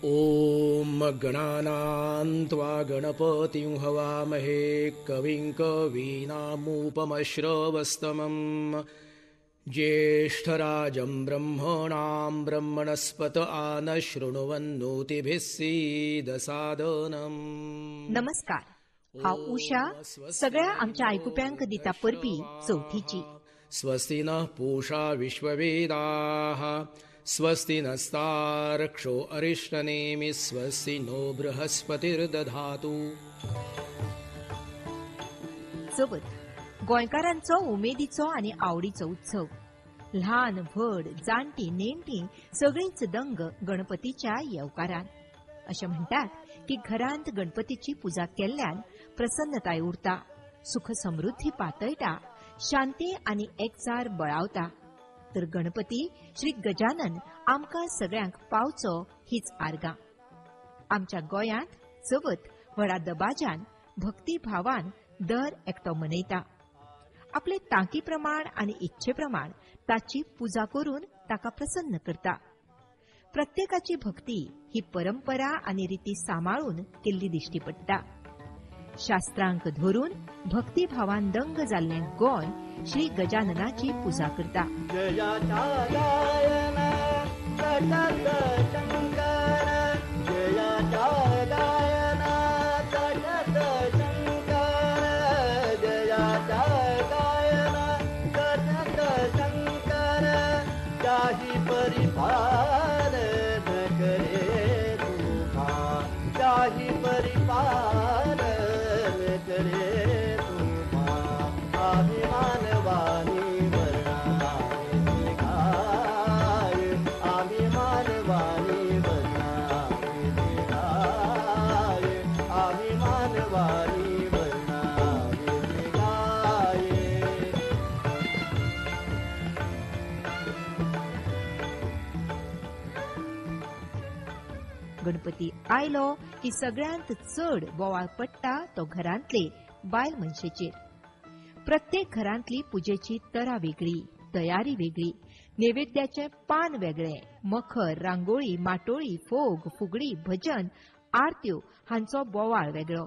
ॐ गणानान्त्वा गणपतिं हवामहे कविं कवीनामुपमश्रवस्तमम् ज्येष्ठराजं ब्रह्मणां ब्रह्मणस्पत आनशृण्वन्नोतिभिः सीदसादनम्. नमस्कार. हा उषा सगळ्या आमच्या ऐकुप्यांक दिता परबी चौथीची. स्वस्ति नः पूषा विश्ववेदाः स्वस्ति नस्तार्क्ष्यो अरिष्टनेमिः स्वस्ति नो बृहस्पतिर्दधातु. चवथ गोंयकारांचो उमेदीचो आनी आवडीचो उत्सव. ल्हान व्हड जाणटी नेणटी सगळींच दंग गणपतीच्या येवकारान. अशें म्हणटात की घरांत गणपतीची पुजा केल्ल्यान प्रसन्नताय उरता, सुख समृद्धी पातळटा, शांती आनी एकचार बळावता. तर गणपती श्री गजानन आमकां सगळ्यांक पावचो हीच आर्गां. आमच्या गोंयांत चवथ व्हडा दबाज्यान भक्ती भावान दर एकटो मनयता. आपले तांकी प्रमाण आनी इच्छे प्रमाण ताची पुजा करून ताका प्रसन्न करता. प्रत्येकाची भक्ती ही परंपरा आनी रिती सांबाळून केल्ली दिश्टी पडटा. शास्त्रांक धरून भक्ती भावान दंग जाल्लें गोंय श्री गजाननाची पुजा करता. गणपती आयलो की सगळ्यांत चड बोवाळ पडटा तो घरांतले बायल मनशेचेर. प्रत्येक घरांतली पुजेची तरा वेगळी, तयारी वेगळी, नैवेद्याचे पान वेगळे, मखर, रांगोळी, माटोळी, फोग, फुगडी, भजन, आरत्यो हांचो बोवाळ वेगळो.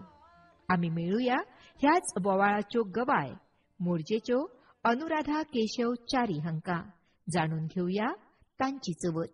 आमी मेळुया ह्याच बोवाळाच्यो गवाय मोरजेच्यो अनुराधा केशव च्यारी हांकां. जाणून घेवया तांची चवथ.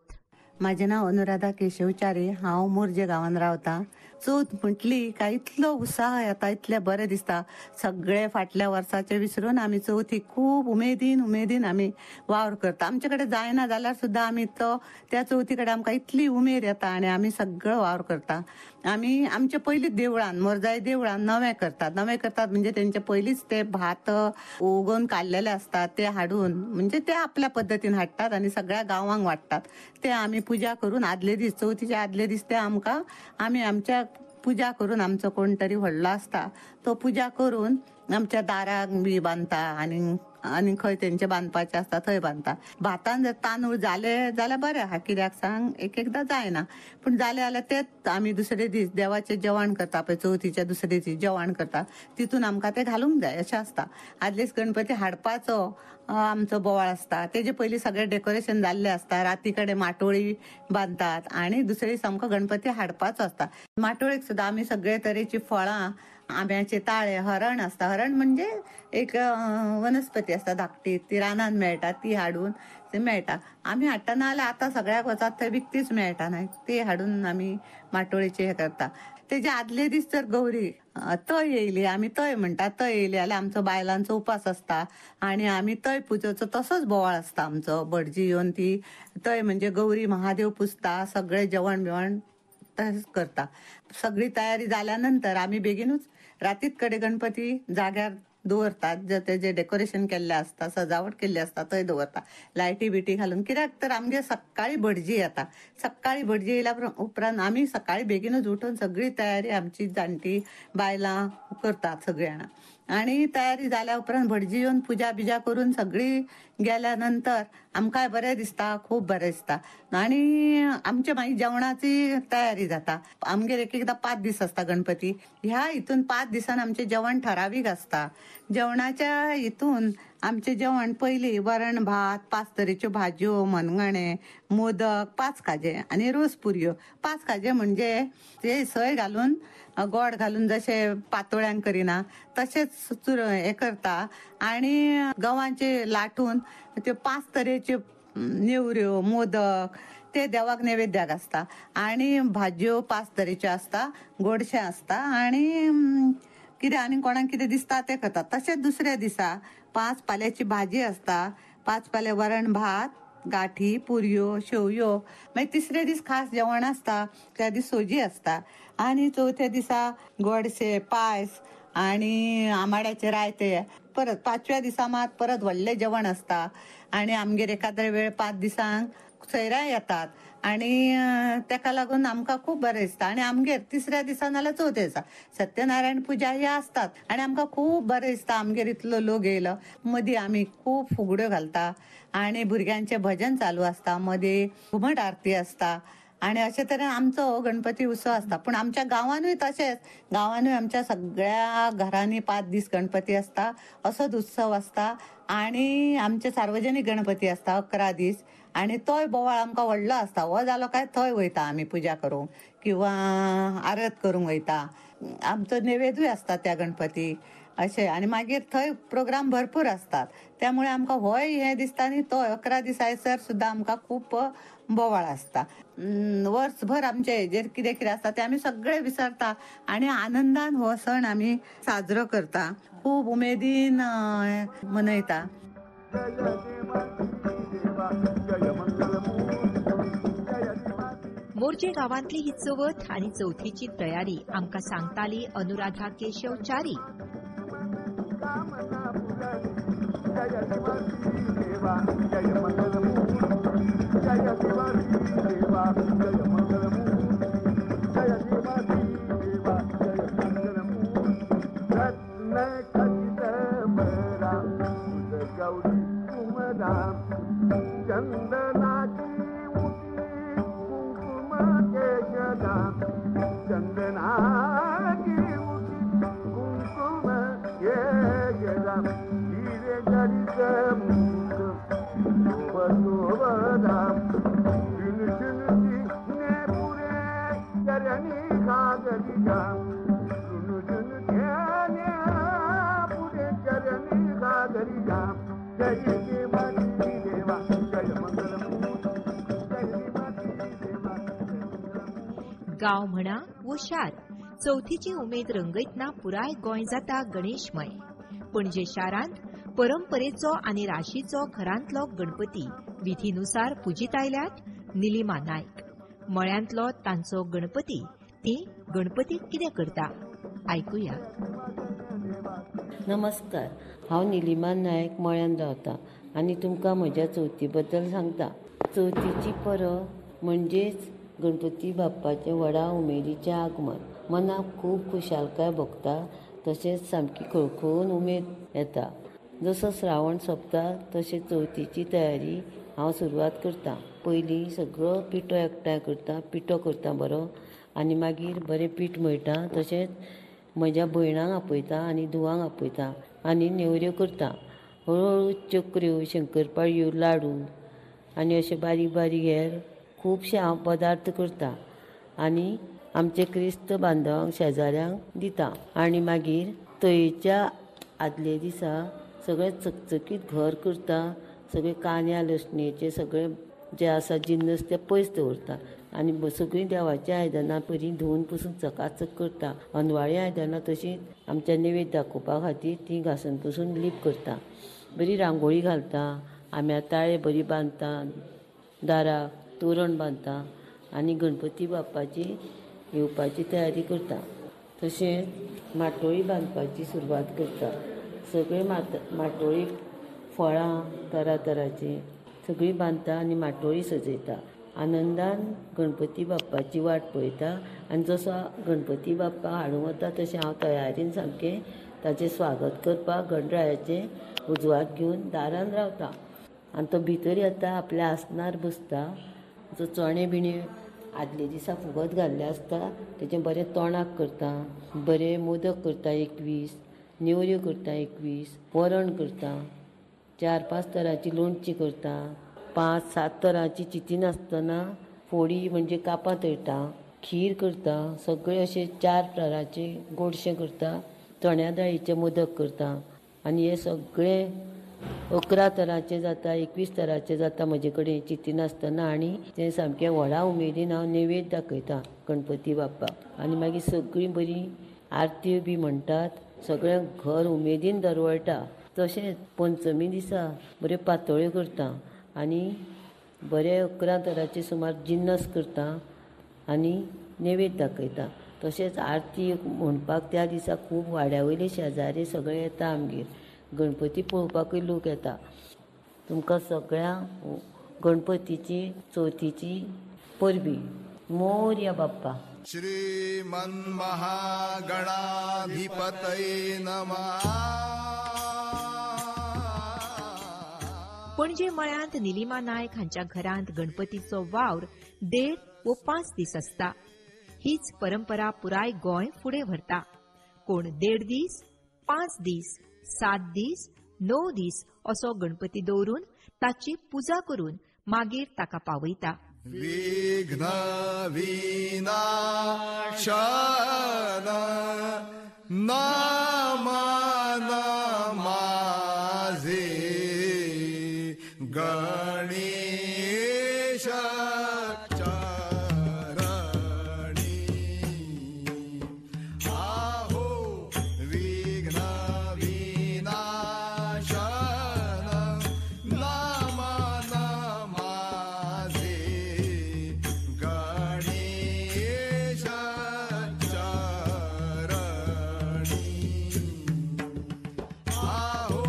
माझे नाव अनुराधा केशव च्यारी. हांव मोरजे गांवांत रावतां. चवथ म्हटली काय इतलो उत्साह येता, इतले बरें दिसता. सगळे फाटल्या वर्साचे विसरून आमी चवथीक खूब उमेदीन आमी वावर करता. आमचे कडेन जायना जाल्यार सुद्दां आमी त्या चवथी कडेन आमकां इतली उमेद येता आनी आमी सगळो वावर करता. आमी आमचे पयलींच देवळान मोरजाई देवळान नवें करतात म्हणजे तेंचे पयलींच ते भात उगोवन काडलेले आसतात ते हाडून, म्हणजे ते आपल्या पद्दतीन हाडटात आनी सगळ्या गांवांक वाडटात. ते आमी पुजा करून आदले दीस, चवथीच्या आदले दीस ते आमकां आमी आमच्या पुजा करून, आमचो कोण तरी व्हडलो आसता तो पुजा करून आमच्या दाराक बी बांदता आनी खंय तेंचे बांदपाचे आसता थंय बांदता. भातान जर तांदूळ जाले जाल्यार बरें आहा, कित्याक सांग एकदां जायना, पूण जाले जाल्यार तेच आमी दुसरे दीस देवाचें जेवण करता पळय, चवथीच्या दुसरे दीस जेवण करता, तितून आमकां ते घालूंक जाय अशें आसता. आदले दीस गणपती हाडपाचो आमचो बोवाळ आसता. तेजे पयलीं सगळें डेकोरेशन जाल्लें आसता. राती कडेन माटोळी बांदतात आनी दुसरे दीस आमकां गणपती हाडपाचो आसता. माटोळेक सुद्दां आमी सगळे तरेची फळां, आंब्याचे ताळे, हरण आसता. हरण म्हणजे एक वनस्पती आसता धाकटी, ती रानान मेळटा, ती हाडून ते मेळटा. आमी हाडटना जाल्यार आतां सगळ्याक वचात थंय विकतीच मेळटा न्हय, ती हाडून आमी माटोळेचे हे करता. तेजे आदले दीस जर गौरी तय येयली, आमी तय म्हणटा, तय येयली जाल्यार आमचो बायलांचो उपास आसता आनी आमी तय पुजेचो तसोच बोवाळ आसता आमचो. भटजी येवन ती तय म्हणजे गौरी महादेव पुजता, सगळे जेवण बिवण तशेंच करता. सगळी तयारी जाल्या नंतर आमी बेगीनूच रातीच कडेन गणपती जाग्यार दवरतात. तेजे डेकोरेशन केल्लें आसता, सजावट केल्ली आसता थंय दवरता, लायटी बिटी घालून. कित्याक तर आमगे सकाळी भटजी येता. सकाळी भटजी येयल्या उपरांत आमी सकाळी बेगीनूच उठून सगळी तयारी आमची जाणटी बायलां करतात सगळीं जाणां. आणि तयारी जाल्या उपरांत भटजी येवन पुजा बिजा करून सगळी गेल्या नंतर आमकांय बरें दिसता, खूब बरें दिसता. आणि आमच्या मागीर जेवणाची तयारी जाता. आमगेर एक एकदां 5 दीस आसता गणपती. ह्या हितून 5 दिसान आमचें जेवण ठरावीक आसता. जेवणाच्या हितून आमचे जेवण पयलीं वरण भात, 5 तरेच्यो भाजयो, मणगणें, मोदक 5 खाजे आनी रोस पुरयो. 5 खाजे म्हणजे ते सोय घालून गोड घालून जशे पातोळ्यांक करिना तशेंच हे करता आनी गंवाचे लाटून त्यो 5 तरेच्यो नेवऱ्यो, मोदक ते देवाक नैवेद्याक आसता आनी भाजयो 5 तरेच्यो आसता, गोडशें आसता आनी कितें आनी कोणाक कितें दिसता तें करतात. तशेंच दुसऱ्या दिसा 5 पाल्याची भाजी आसता, 5 पाले वरण भात, गाठी, पुरयो, शेवयो. मागीर तिसरे दीस खास जेवण आसता, त्या दीस सोजी आसता आनी चवथ्या दिसा गोडशे, पायस आनी आमाड्याचे रायते. परत 5व्या दिसा मात परत व्हडलें जेवण आसता आनी आमगेर एखाद्रे वेळ 5 दिसांक सयऱ्यां येतात आनी तेका लागून आमकां खूब बरें दिसता. आनी आमगेर तिसऱ्या दिसा नाल्यार चवथ्या दिसा सत्यनारायण पुजा ही आसतात आनी आमकां खूब बरें दिसता. आमगेर इतलो लोक येयलो. मदीं आमी खूब फुगड्यो घालता आनी भुरग्यांचें भजन चालू आसता, मदीं घुमट आरती आसता आनी अशे तरेन आमचो हो गणपती उत्सव आसता. पूण आमच्या गांवांनूय तशेंच, गांवांनूय आमच्या सगळ्या घरांनी 5 दीस गणपती आसता, असोच उत्सव आसता आनी आमचे सार्वजनीक गणपती आसता 11 दीस आनी तोय बोवाळ आमकां व्हडलो आसता. हो जालो काय थंय वयता आमी पुजा करूंक किंवां आरत करूंक वयता. आमचो नेवेदूय आसता त्या गणपतीक अशें आनी मागीर थंय प्रोग्राम भरपूर आसतात. त्यामुळे आमकां होय हें दिसता आनी तो 11 दिसांयसर सुद्दां आमकां खूब बोवाळ आसता. वर्सभर आमचे हेजेर कितें कितें आसता तें आमी सगळें विसरता आनी आनंदान हो सण आमी साजरो करता, खूब उमेदीन मनयता. मोरजे गांवांतली ही चवथ आनी चवथीची तयारी आमकां सांगताली अनुराधा केशव च्यारी. गांव म्हणा वो शार, चवथीची उमेद रंगयतना पुराय गोंय जाता गणेशमय. पणजे शारांत परंपरेचो आनी राशीचो घरांतलो गणपती विधीनुसार पुजीत आयल्यात निलिमा नायक. मळ्यांतलो तांचो गणपती ती गणपतीक कितें करता आयकुया. नमस्कार, हांव निलिमा नायक मळ्यान रावतां आनी तुमकां म्हज्या चवथी बद्दल सांगता. चवथीची परब म्हणजेच गणपती बाप्पाचें व्हडा उमेदीचें आगमन. मनाक खूब खुशालकाय भोगता, तशेंच सामकी खळखळून उमेद येता. जसो श्रावण सोंपता तशें चवथीची तयारी हांव सुरवात करतां. पयलीं सगळो पिठो एकठांय करता, पिठो करता बरो आनी मागीर बरें पीठ मळटा. तशेंच म्हज्या भयणांक आपयता आनी धुवांक आपयता आनी नेवऱ्यो करता. हळूहळू चकऱ्यो, शंकरपाळयो, लाडू आनी अशे बारीक बारीक हेर खुबशे हांव पदार्थ करता आनी आमचे क्रिस्त बांदवांक शेजाऱ्यांक दिता. आनी मागीर तयेच्या आदले दिसा सगळें चकचकीत घर करता. सगळे कांद्या लसणेचे सगळे जे आसा जिन्नस ते पयस दवरता आनी सगळीं देवाची आयदनां बरीं धुवन पुसून चकाचक करता. अंदवाळी आयदनां तशींच आमच्या नैवेद्य दाखोवपा खातीर ती घासून पुसून लीप करता. बरी रांगोळी घालता, आम्या ताळे बरी बांदता, दाराक तोरण बांदता आनी गणपती बाप्पाची येवपाची तयारी करता. तशेंच माटोळी बांदपाची सुरवात करता. सगळे माटोळी फळां तरातराची सगळीं बांदता आनी माटोळी सजयता. आनंदान गणपती बाप्पाची वाट पळयता आनी जसो गणपती बाप्पा हाडूंक वता तशें हांव तयारीन सामकें ताचें स्वागत करपाक गणरायाचें उजवाड घेवन दारान रावता. आनी तो भितर येता, आपल्या आसनार बसता. जो चणे बिणे आदले दिसा फुगत घाल्ले आसता तेजें बरें तोंडाक करता. बरें मोदक करता 21, नेवऱ्यो करता 21, वरण करता 4-5 तरांची लोणची करता, 5-7 तरांची चिती नासतना फोडी म्हणजे कापां तळटा, खीर करता, सगळे अशे 4 तरांचे गोडशें करता, चण्या दाळीचे मोदक करता आनी हे सगळे 11 तरांचे जाता, 21 तरांचे जाता म्हजे कडेन चिती नासतना आनी ते सामके व्हडा उमेदीन हांव नैवेद्य दाखयता गणपती बाप्पाक आनी मागीर सगळीं बरी आरत्यो बी म्हणटात, सगळें घर उमेदीन दरवळटा. तशेंच पंचमी दिसा बऱ्यो पातोळ्यो करता आनी बरे 11 तरांचे सुमार जिन्नस करता आनी नैवेद्य दाखयता. तशेंच आरती म्हणपाक त्या दिसा खूब वाड्या वयले शेजारी सगळे येता आमगेर. गणपती पळोवपाकूय लोक येता. तुमकां सगळ्यांक गणपतीची चवथीची परबी. मोरया बाप्पा. श्रीमन्महागणाधिपतये नमः. पणजे मळ्यांत निलिमा नायक हांच्या घरांत गणपतीचो वावर 1.5 व 5 दीस आसता. हीच परंपरा पुराय गोंय फुडें व्हरता. कोण 1.5 दीस, 5 दीस, 7 दीस, 9 दीस असो गणपती दवरून ताची पुजा करून मागीर ताका पावयता. विघ्न विनाशन नमन माझे गणेश चरणी. आहो विघ्न विनाशन नमन माझे गणेश चरणी. आहो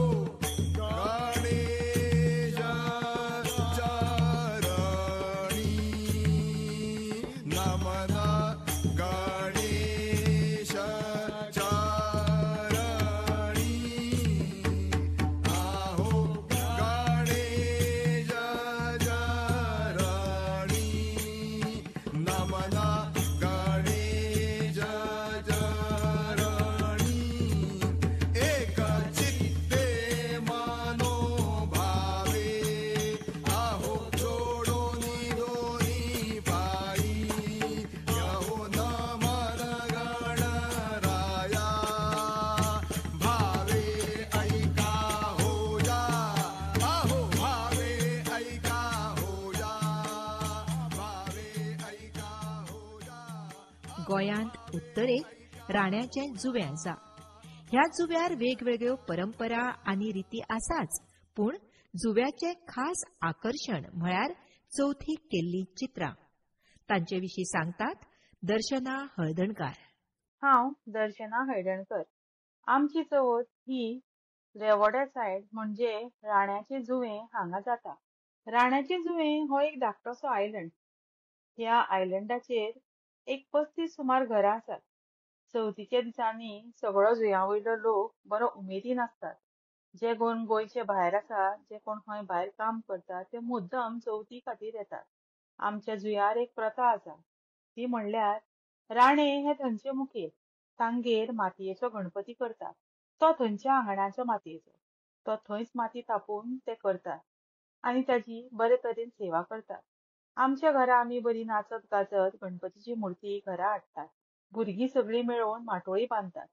गणेश चरणी नमन गणेश चरणी. आहो गणेश चरणी नमन गणेश चरणी. एक चित्ते मनोभावे आहो जोडोनी दोन्ही पायी यहो नमन गणराया. भावे ऐका होया आहो भावे ऐका होया भावे ऐका होया. गोंयांत उत्तरेक राण्याचें जुवें आसा. ह्या जुव्यार वेगवेगळ्यो परंपरा आनी रिती आसाच, पूण जुव्याचें खास आकर्शण म्हळ्यार चवथीक केल्लीं चित्रां. तांचे विशीं सांगतात दर्शना हळदणकार. हांव दर्शना हळदणकर. आमची चवथ ही रेवोड्या सायड म्हणजे राण्याचे जुवें हांगा जाता. राण्याचे जुवें हो एक धाकटोसो आयलंड. ह्या आयलंडाचेर एक 35 सुमार घरां आसात. चवथीच्या दिसांनी सगळो जुंयावयलो लोक बरो उमेदीन आसतात. जे कोण गोंयचे भायर आसात, जे कोण खंय भायर काम करतात, ते मुद्दम चवथी खातीर येतात. आमच्या जुंयार एक प्रथा आसा, ती म्हणल्यार राणे हे थंयचे मुखेल. तांगेर मातयेचो गणपती करतात. तो थंयच्या आंगणाच्या मातयेचो. तो थंयच माती तापोवन ते करतात आनी ताची बरे तरेन सेवा करतात. आमच्या घरा आमी बरी नाचत गाजत गणपतीची मुर्ती घरा हाडटात. भुरगीं सगळीं मेळून माटोळी बांदतात.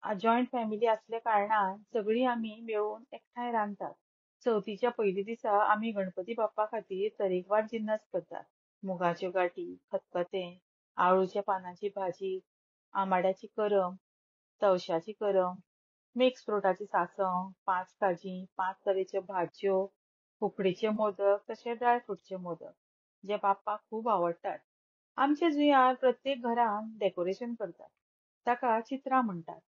जॉयंट फॅमिली असल्या कारणान सगळीं आमी मेळून एकठांय रांदतात. चवथीच्या पयली दिसा आमी गणपती बाप्पा खातीर तरेकवार जिन्नस करतात. मुगाच्यो गांठी, खतखतें, आळूच्या पानांची भाजी, आमाड्याची करम, तवशाची करम, मिक्स फ्रुटाची सासव, 5 काजी, 5 तरेच्यो भाज्यो, उकडीचे मोदक तशें ड्रायफ्रूटचे मोदक जे बाप्पाक खूब आवडटात. आमच्या जुंयार प्रत्येक घरान डेकोरेशन करतात. ताका चित्रां म्हणटात.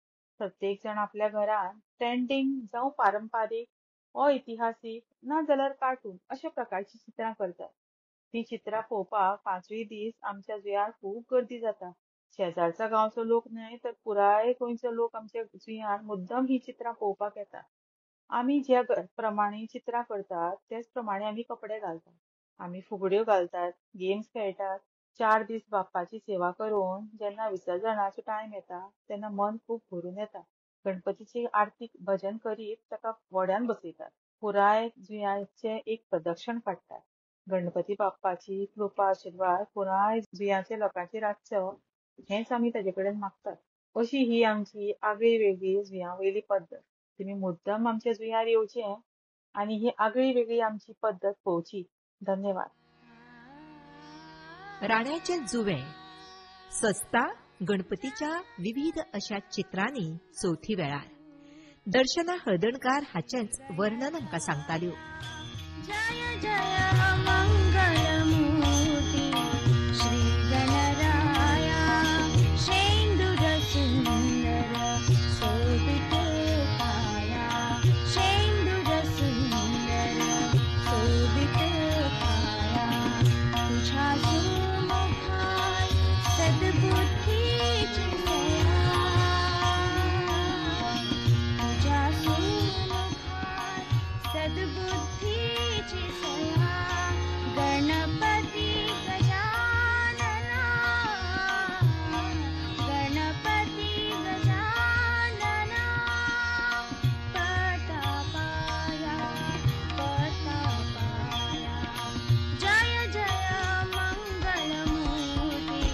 प्रत्येक जण आपल्या घरान ट्रेंडिंग जावं पारंपारीक वा इतिहासीक ना जाल्यार कार्टून अशा प्रकारची चित्रां करतात. ती चित्रां पळोवपाक 5य दीस आमच्या जुंयार खूब गर्दी जाता. शेजारचा गांवचो लोक न्हय तर पुराय गोंयचो लोक आमच्या जुंयार मुद्दम ही चित्रां पळोवपाक येतात. आमी ज्या प्रमाणे चित्रां करतात तेच प्रमाणे आमी कपडे घालतात. आमी फुगड्यो घालतात, गेम्स खेळटात. 4 दीस बाप्पाची सेवा करून जेन्ना विसर्जनाचो टायम येता तेन्ना मन खूब भरून येता. गणपतीची आरती भजन करीत ताका व्हड्यान बसयतात. पुराय जुंयाचे एक प्रदक्षिण काडटात. गणपती बाप्पाची कृपा आशीर्वाद पुराय जुंयाच्या लोकांचेर आसचो हेच आमी ताजे कडेन मागतात. अशी ही आमची आगळी वेगळी जुंया वयली पद्दत. तुमी मुद्दम आमच्या जुंयार येवचें आणि ही आगळी वेगळी आमची पद्दत पळोवची. धन्यवाद. राण्याचे जुवे सस्ता गणपतीच्या विविध अशा चित्रांनी चवथी वेळार दर्शना हळदणकार हाचेंच वर्णन आमकां सांगताल्यो. जय जय मंगलमूर्ती श्री गणराया शेंदूर सुंदर शोभित काया शेंदूर सुंदर शोभित काया तुझ्या सुमुखात सद्बुद्धीची दया तुझ्या सुमुखात सद्बुद्धीची सया गणपती गजानना गणपती गजानना प्रतापाया प्रतापाया जय जय मंगलमूर्ती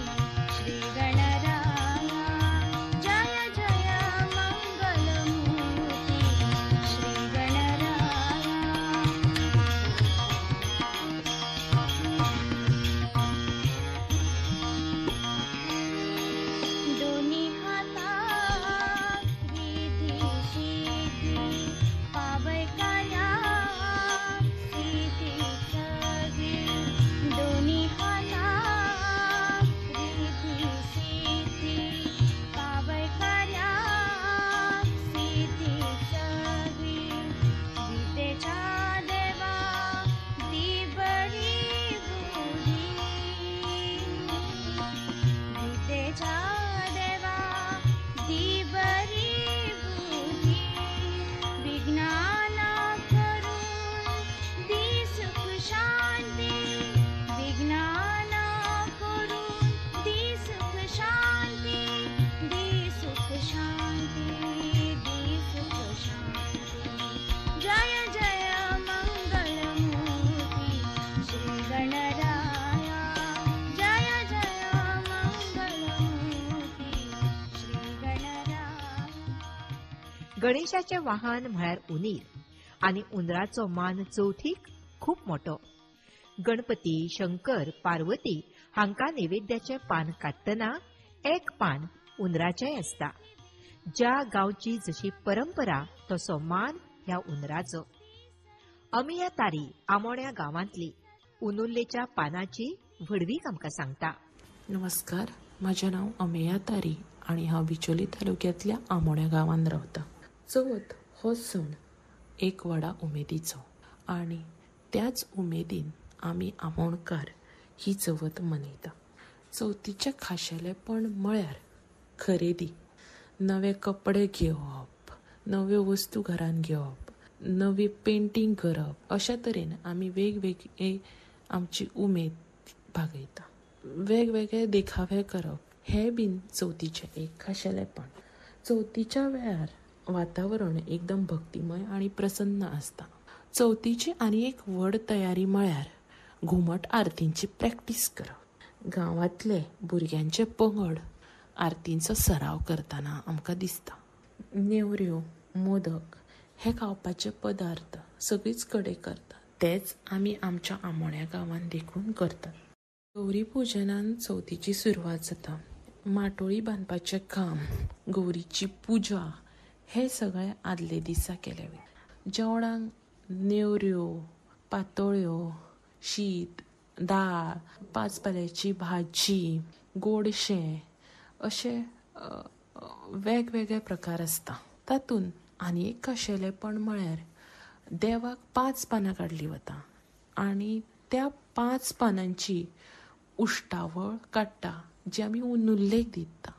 श्री गणराया जय जय मंगलमूर्ती श्री गणराया दोन्ही हातात रिधी सिद्धी पावय कार्या सिद्धी सगळी दोन्ही हातात रिधी सिद्धी पावय कार्या सिद्धी सगळी विद्येच्या देवा दी बरी बुद्धी विद्येच्या देवा दी बरी बुद्धी विज्ञाना करून दी सुख शांती विज्ञाना करून दी सुख शांती दी सुख शांती दी सुख शांती जय जय मंगलमूर्ती श्री गणराया जय जय मंगलमूर्ती श्री गणराया गणेशाचे वाहन म्हळ्यार उंदीर आनी उंदराचो मान चवथीक खूप मोठो. गणपती शंकर पार्वती हांकां नैवेद्याचे पान काडटना एक पान उंदराचें आसता. ज्या गांवची जशी परंपरा तसो मान ह्या उंदराचो. अमिया तारी आमोण्या गांवांतली उनुल्लेच्या पानाची व्हडवीक आमकां सांगता. नमस्कार, माझे नाव अमेया तारी आणि हांव बिचोली तालुक्यांतल्या आमोण्या गांवांत रावतां. चवथ हो सण एक व्हडा उमेदीचो आणि त्याच उमेदीन आमी आमोणकार ही चवथ मनयता. चवथीचें खाशेलेपण म्हळ्यार खरेदी, नवे कपडे घेवप, नव्यो वस्तू घरान घेवप, नवी पेंटींग करप, अशा तरेन आमी वेगवेगळी आमची उमेद भागयता. वेगवेगळे देखावे करप हें बीन चवथीचें एक खाशेलेपण. चवथीच्या वेळार वातावरण एकदम भक्तिमय आणि प्रसन्न आसता. चवथीची आनी एक व्हड तयारी म्हळ्यार घुमट आरतींची प्रॅक्टीस करप. गांवांतले भुरग्यांचे पंगड आरतींचो सराव करतना आमकां दिसता. नेवऱ्यो, मोदक हे खावपाचे पदार्थ सगळीच कडेन करतात. तेच आमी आमच्या आमोण्या गांवांत देखून करतात. गौरी पुजनान चवथीची सुरवात जाता. माटोळी बांदपाचें काम, गौरीची पुजा हे सगळें आदले दिसा केले वयता. जेवणाक नेवऱ्यो, पातोळ्यो, शीत, दाळ, पांचपाल्याची भाजी, गोडशें अशे वेगवेगळे प्रकार आसता. तातूंत आनी एक खाशेलेपण म्हळ्यार देवाक 5 पानां काडली वता आनी त्या 5 पानांची उश्टावळ काडटा जी आमी उनुल्लेक दिता.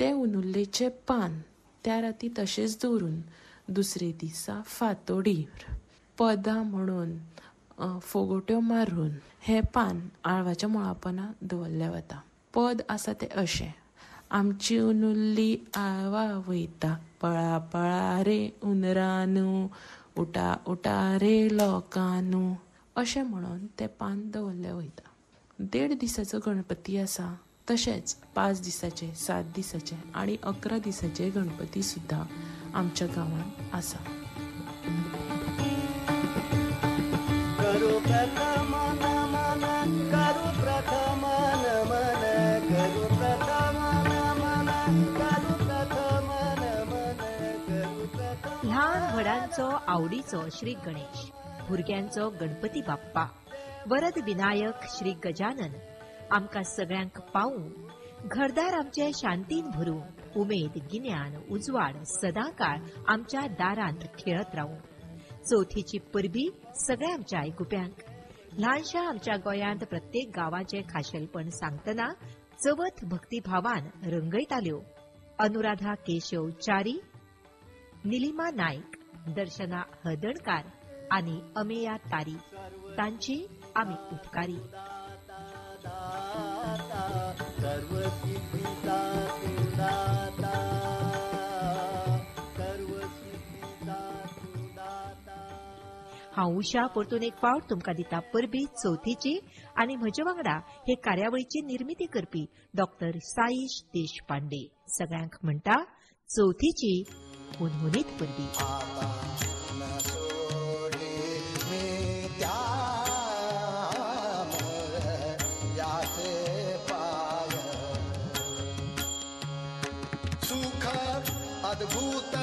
ते उनुल्लेचे पान त्या राती तशेंच दवरून दुसरे दिसा फांतोडीर पदां म्हणून फोगोट्यो मारून हें पान आळवाच्या मुळा पोंदा दवरलें वता. पद आसा तें अशें: आमची उनुल्ली आळवा वयता पळा पळा रे उंदरानू, उठा उठा रे लोकांनो अशें म्हणून ते पान दवरले वयता. 1.5 दिसाचो गणपती आसा, तशेंच 5 दिसाचे, 7 दिसाचे आनी 11 दिसाचे गणपती सुद्दां आमच्या गांवांत आसा. करू प्रथम नमन करू प्रथम नमन करू प्रथम नमन करू प्रथम नमन करू प्रथम. ल्हान व्हडांचो आवडीचो श्री गणेश, भुरग्यांचो गणपती बाप्पा, वरद विनायक श्री गजानन आमकां सगळ्यांक पावूं, घरदार आमचे शांतीन भरून, उमेद गिन्यान उजवाड सदांकाळ आमच्या दारांत खेळत रावूं. चवथीची परबी सगळ्या आमच्या आयकुप्यांक. ल्हानशा आमच्या गोंयांत प्रत्येक गांवाचें खाशेलपण सांगतना चवथ भक्तिभावान रंगयताल्यो. अनुराधा केशव च्यारी, निलिमा नायक, दर्शना हळदणकार आनी अमेया तारी तांची आमी उपकारी. सर्व सिद्धिदा तू दाता सर्व सिद्धिदा तू दाता. हांव उशा परतून एक फावट तुमकां दिता परबी चवथीची आनी म्हजे वांगडा हे कार्यावळीची निर्मिती करपी डॉक्टर साईश देशपांडे सगळ्यांक म्हणटा चवथीची हुनहुनीत परबी. अद्भुत